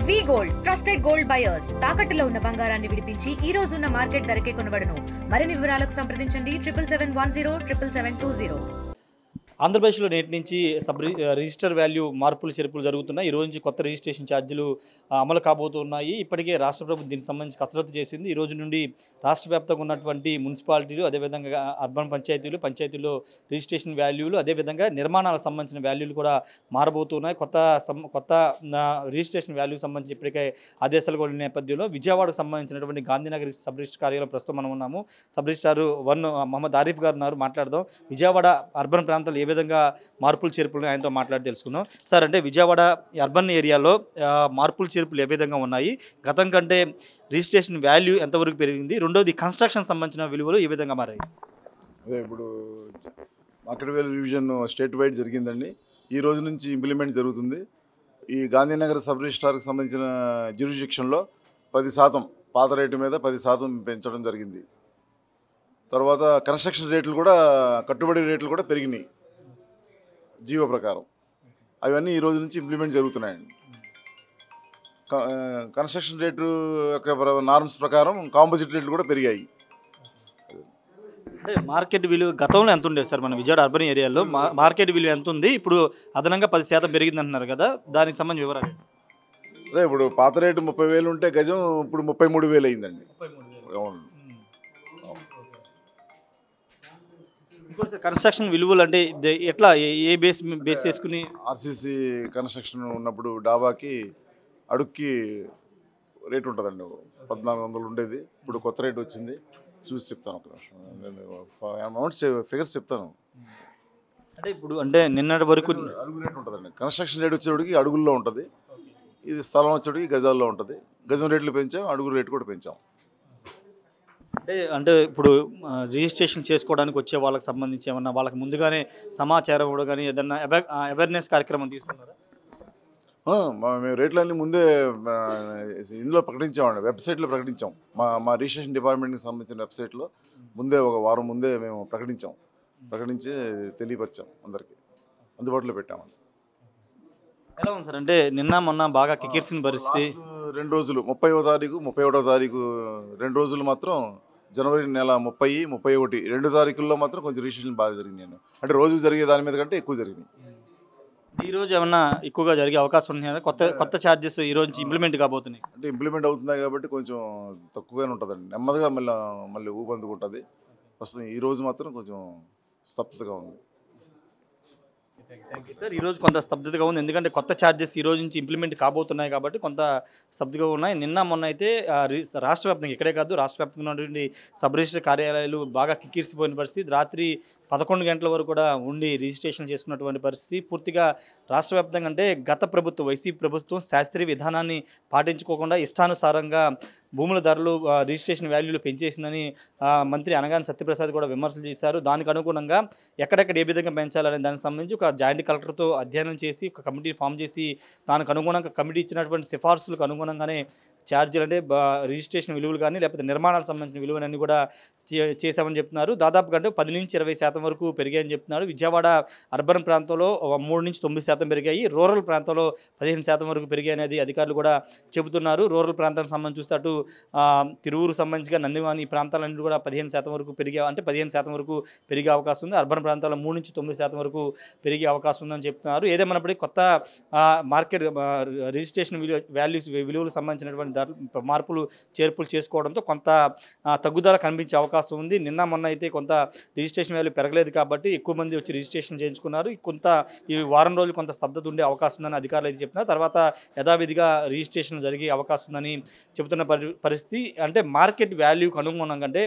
వి gold trusted gold buyers తాకట్టులో ఉన్న బంగారాన్ని విడిపించి ఈ రోజు ఉన్న మార్కెట్ ధరకే కొనబడును. మరిన్ని వివరాలకు సంప్రదించండి 77107720. ఆంధ్రప్రదేశ్లో నేటి నుంచి రిజిస్టర్ వాల్యూ మార్పులు చేర్పులు జరుగుతున్నాయి. ఈ రోజు నుంచి కొత్త రిజిస్ట్రేషన్ ఛార్జీలు అమలు కాబోతున్నాయి. ఇప్పటికే రాష్ట్ర ప్రభుత్వం దీనికి సంబంధించి కసరత్తు చేసింది. ఈ రోజు నుండి రాష్ట్ర వ్యాప్తంగా ఉన్నటువంటి మున్సిపాలిటీలు, అదేవిధంగా అర్బన్ పంచాయతీల్లో రిజిస్ట్రేషన్ వాల్యూలు, అదేవిధంగా నిర్మాణాలకు సంబంధించిన వాల్యూలు కూడా మారబోతున్నాయి. కొత్త రిజిస్ట్రేషన్ వాల్యూకి సంబంధించి ఇప్పటికే ఆదేశాలు కూడా నేపథ్యంలో విజయవాడకు సంబంధించినటువంటి గాంధీనగర్ సబ్ రిజిస్టర్ కార్యాలయం ప్రస్తుతం మనం ఉన్నాము. సబ్ రిజిస్టార్ 1 మహమ్మద్ ఆరిఫ్ గారు ఉన్నారు, మాట్లాడదాం. విజయవాడ అర్బన్ ప్రాంతాలు ఏ విధంగా మార్పులు చేర్పులు ఆయనతో మాట్లాడి తెలుసుకుందాం. సార్, అంటే విజయవాడ అర్బన్ ఏరియాలో మార్పులు చేర్పులు ఏ విధంగా ఉన్నాయి, గతం కంటే రిజిస్ట్రేషన్ వాల్యూ ఎంతవరకు పెరిగింది, రెండోది కన్స్ట్రక్షన్ సంబంధించిన విలువలు ఏ విధంగా మారాయి? అదే ఇప్పుడు market value revision state wide జరిగిందండి. ఈ రోజు నుంచి ఇంప్లిమెంట్ జరుగుతుంది. ఈ గాంధీనగర్ సబ్ రిజిస్ట్రార్కి సంబంధించిన జ్యూరిడిక్షన్లో 10% పాత రేటు మీద 10% పెంచడం జరిగింది. తర్వాత కన్స్ట్రక్షన్ రేట్లు కూడా, కట్టుబడి రేట్లు కూడా పెరిగినాయి జీవో ప్రకారం. అవన్నీ ఈ రోజు నుంచి ఇంప్లిమెంట్ జరుగుతున్నాయండి. కన్స్ట్రక్షన్ రేటు యొక్క నార్మ్స్ ప్రకారం కాంపోజిట్ రేట్లు కూడా పెరిగాయి. అంటే మార్కెట్ విలువ గతంలో ఎంత ఉండేది సార్? మన విజయవాడ అర్బన్ ఏరియాలో మార్కెట్ విలువ ఎంత ఉంది, ఇప్పుడు అదనంగా 10% పెరిగింది అంటున్నారు కదా, దానికి సంబంధించి వివరాలు? అదే ఇప్పుడు పాత రేటు 30,000 ఉంటే గజం ఇప్పుడు 33,000 అయిందండి. అవును. కన్స్ట్రక్షన్ విలువలు అంటే ఎట్లా, ఏ బేస్ చేసుకుని? ఆర్సీసీ కన్స్ట్రక్షన్ ఉన్నప్పుడు డాబాకి అడుక్కి రేటు ఉంటుందండి. 1,400 ఉండేది, ఇప్పుడు కొత్త రేటు వచ్చింది. చూసి చెప్తాను, ఒక నిమిషం. అమౌంట్స్ ఫిగర్స్ చెప్తాను. అంటే ఇప్పుడు అంటే నిన్నటి వరకు అడుగు రేటు ఉంటుందండి. కన్స్ట్రక్షన్ రేట్ వచ్చేటికి అడుగుల్లో ఉంటుంది, ఇది స్థలం వచ్చేటికి గజాల్లో ఉంటుంది. గజం రేట్లు పెంచాం, అడుగు రేటు కూడా పెంచాం. అంటే ఇప్పుడు రిజిస్ట్రేషన్ చేసుకోవడానికి వచ్చే వాళ్ళకి సంబంధించి ఏమన్నా వాళ్ళకి ముందుగానే సమాచారం కూడా కానీ ఏదన్నా అవేర్నెస్ కార్యక్రమం తీసుకున్నారా? మేము రేట్లన్నీ ముందే ఇందులో ప్రకటించామండి, వెబ్సైట్లో ప్రకటించాం. మా రిజిస్ట్రేషన్ డిపార్ట్మెంట్కి సంబంధించిన వెబ్సైట్లో ముందే ఒక వారం ముందే మేము ప్రకటించి తెలియపరిచాం, అందరికీ అందుబాటులో పెట్టామండి. ఎలా ఉంది సార్? అంటే నిన్న మొన్న బాగా కిక్కిరిసిన పరిస్థితి. 2 రోజులు 30వ తారీఖు 31వ తారీఖు 2 రోజులు మాత్రం, జనవరి నెల 30, 31 2 తారీఖుల్లో మాత్రం కొంచెం రిజిస్ట్రేషన్ బాగా జరిగినాయి. అంటే రోజు జరిగే దాని మీద కంటే ఎక్కువ జరిగినాయి. ఈ రోజు ఏమన్నా ఎక్కువగా జరిగే అవకాశం ఉన్నాయా? కొత్త ఛార్జెస్ ఈ రోజు ఇంప్లిమెంట్ కాబోతున్నాయి. అంటే ఇంప్లిమెంట్ అవుతున్నాయి కాబట్టి కొంచెం తక్కువగానే ఉంటుందండి. నెమ్మదిగా మళ్ళీ ఊపందుకుంటుంది వస్తుంది. ఈ రోజు మాత్రం కొంచెం స్తబ్దతగా ఉంది. సార్, ఈరోజు కొంత స్తబ్దతగా ఉంది, ఎందుకంటే కొత్త ఛార్జెస్ ఈ రోజు నుంచి ఇంప్లిమెంట్ కాబోతున్నాయి కాబట్టి కొంత స్తబ్దతగా ఉన్నాయి. నిన్న మొన్న అయితే రాష్ట్ర వ్యాప్తంగా, ఇక్కడే కాదు రాష్ట్ర వ్యాప్తంగా ఉన్నటువంటి సబ్ రిజిస్టర్ కార్యాలయాలు బాగా కిక్కిరిసిపోయిన పరిస్థితి. రాత్రి 11 గంటల వరకు కూడా ఉండి రిజిస్ట్రేషన్ చేసుకున్నటువంటి పరిస్థితి. పూర్తిగా రాష్ట్ర వ్యాప్తంగా అంటే గత ప్రభుత్వం, వైసీపీ ప్రభుత్వం శాస్త్రీయ విధానాన్ని పాటించుకోకుండా ఇష్టానుసారంగా భూముల ధరలు, రిజిస్ట్రేషన్ వాల్యూలు పెంచేసిందని మంత్రి అనగాని సత్యప్రసాద్ కూడా విమర్శలు చేశారు. దానికి అనుగుణంగా ఎక్కడెక్కడ ఏ విధంగా పెంచాలనే దానికి సంబంధించి ఒక జాయింట్ కలెక్టర్తో అధ్యయనం చేసి ఒక కమిటీని ఫామ్ చేసి దానికి అనుగుణంగా కమిటీ ఇచ్చినటువంటి సిఫార్సులకు అనుగుణంగానే ఛార్జీలు అంటే రిజిస్ట్రేషన్ విలువలు కానీ లేకపోతే నిర్మాణాలకు సంబంధించిన విలువలన్నీ కూడా చేశామని చెప్తున్నారు. దాదాపుగా అంటే 10 నుంచి 20% వరకు పెరిగాయని చెప్తున్నారు. విజయవాడ అర్బన్ ప్రాంతంలో 3 నుంచి 9% పెరిగాయి, రూరల్ ప్రాంతంలో 15% వరకు పెరిగాయి అనేది అధికారులు కూడా చెబుతున్నారు. రూరల్ ప్రాంతానికి సంబంధించి చూస్తే అటు తిరువురు సంబంధించిగా నందివాని ఈ ప్రాంతాలన్నీ కూడా 15% వరకు అంటే 15% వరకు పెరిగే అవకాశం ఉంది. అర్బన్ ప్రాంతాల్లో 3 నుంచి 9% వరకు పెరిగే అవకాశం ఉందని చెప్తున్నారు. ఏదేమైనప్పటికీ కొత్త మార్కెట్ రిజిస్ట్రేషన్ విలువలకు సంబంధించినటువంటి మార్పులు చేర్పులు చేసుకోవడంతో కొంత తగ్గుదల కనిపించే అవకాశం ఉంది. నిన్న మొన్న అయితే కొంత రిజిస్ట్రేషన్ వాల్యూ పెరగలేదు కాబట్టి ఎక్కువ మంది వచ్చి రిజిస్ట్రేషన్ చేయించుకున్నారు. ఈ వారం రోజులు కొంత స్తబ్దత ఉండే అవకాశం ఉందని అధికారులు అయితే చెప్తున్నారు. తర్వాత యథావిధిగా రిజిస్ట్రేషన్ జరిగే అవకాశం ఉందని చెబుతున్న పరిస్థితి. అంటే మార్కెట్ వాల్యూకి అనుగుణంగా, అంటే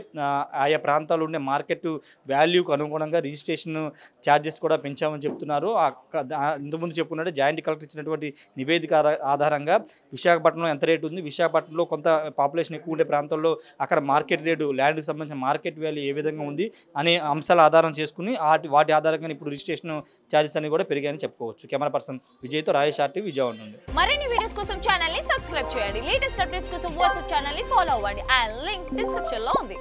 ఆయా ప్రాంతాల్లో ఉండే మార్కెట్ వాల్యూకి అనుగుణంగా రిజిస్ట్రేషన్ ఛార్జెస్ కూడా పెంచామని చెప్తున్నారు. ఇంతకుముందు చెప్పుకున్నట్టు జాయింట్ కలెక్టర్ ఇచ్చినటువంటి నివేదిక ఆధారంగా విశాఖపట్నంలో ఎంత రేటు ఉంది, విశాఖపట్నంలో కొంత పాపులేషన్ ఎక్కువ ఉండే ప్రాంతాల్లో అక్కడ మార్కెట్ రేటు, ల్యాండ్కి సంబంధించిన మార్కెట్ వాల్యూ ఏ విధంగా ఉంది అనే అంశాల ఆధారం చేసుకుని వాటి ఆధారంగా ఇప్పుడు రిజిస్ట్రేషన్ ఛార్జెస్ అన్ని కూడా పెరిగాయని చెప్పుకోవచ్చు. కెమెరా పర్సన్ విజయ్తో రాజేష్ ఆర్టీవీ విజయవాడ నుండి. మరిన్ని వీడియోస్ కోసం ఛానల్ ని సబ్స్క్రైబ్ చేయండి. లేటెస్ట్ అప్డేట్స్ కోసం వాట్సాప్ ఛానల్ ని ఫాలో అవ్వండి. ఆ లింక్ డిస్క్రిప్షన్ లో ఉంది.